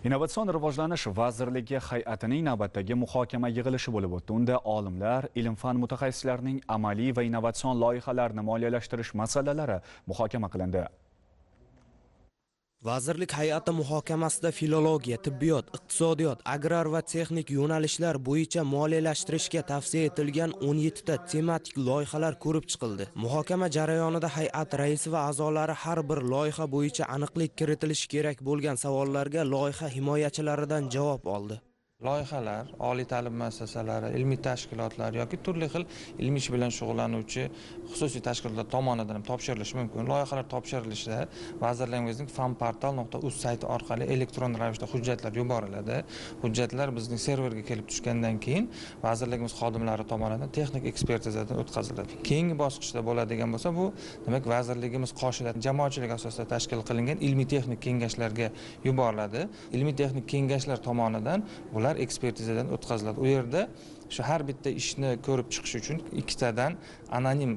Innovatsion rivojlanish vazirligi hay'atining navbatdagi muhokama yig'ilishi bo'lib o'tdi. Unda olimlar, ilm-fan mutaxassislarining amaliy va innovatsion loyihalarni moliyalashtirish masalalari muhokama qilindi. Vazirlik hay'ati muhokamasida filologiya, tibbiyot, iqtisodiyot, agrar va texnik yo'nalishlar bo'yicha moliyalashtirishga tavsiya etilgan 17 ta tematik loyihalar ko'rib chiqildi. Muhokama jarayonida hay'at raisi va a'zolari har bir loyiha bo'yicha aniqlik kiritilishi kerak bo'lgan savollarga loyiha himoyachilaridan javob oldi. Loyihalar, oliy ta'lim muassasalari, ilmiy tashkilotlar yoki turli xil ilmiy ish bilan shug'ullanuvchi xususiy tashkilotlar tomonidan ham topshirilishi mumkin. Loyihalar topshirilishida vazirligimizning fanportal.uz sayti orqali elektron ravishda hujjatlar yuboriladi. Hujjatlar bizning serverga kelib tushgandan keyin vazirligimiz xodimlari tomonidan texnik ekspertizadan o'tkaziladi. Keyingi bosqichda bo'ladigan bo'lsa, bu demak vazirligimiz qoshida jamoatchilik asosida tashkil qilingan ilmiy texnik kengashlarga yuboriladi. Ilmiy texnik kengashlar tomonidan ekspertizadan o'tkaziladi. U yerda shu har bitta ishni ko'rib chiqish uchun ikkitadan anonim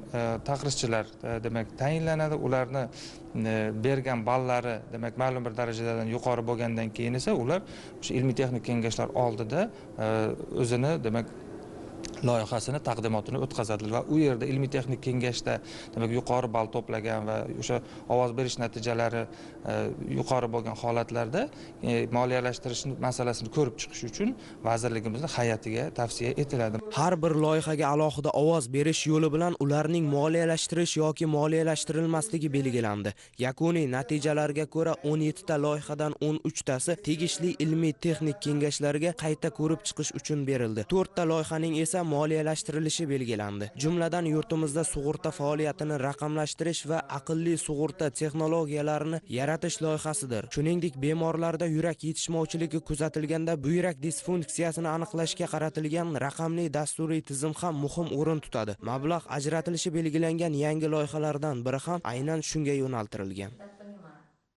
taqrizchilar demak tayinlanadi. Ularni bergan ballari demak ma'lum bir darajadan yuqori bo'lgandan keyin esa ular o'sha ilmiy texnik kengashlar oldida o'zini demak loyihasini taqdimotini o'tkazadilar va u yerda ilmiy texnik kengashda demak yuqori ball to'plagan va o'sha ovoz berish natijalari yuqori bo'lgan holatlarda moliyalashtirish masalasini ko'rib chiqish uchun vazirligimizning hay'atiga tavsiya etiladi. Har bir loyihaga alohida ovoz berish yo'li bilan ularning moliyalashtirish yoki moliyalashtirilmasligi belgilandi. Yakuniy natijalarga ko'ra 17 ta loyihadan 13 tasi tegishli ilmiy texnik kengashlarga qayta ko'rib chiqish uchun berildi. 4 ta loyihaning esa moliyalashtirilishi belgilandi. Jumladan yurtimizda sug'urta faoliyatini raqamlashtirish va aqlli sug'urta texnologiyalarini yaratish loyihasidir. Shuningdek, bemorlarda yurak yetishmovchiligi kuzatilganda buyrak disfunksiyasini aniqlashga qaratilgan raqamli dasturiy tizim ham muhim o'rin tutadi. Mablag' ajratilishi belgilangan yangi loyihalardan biri ham aynan shunga yo'naltirilgan.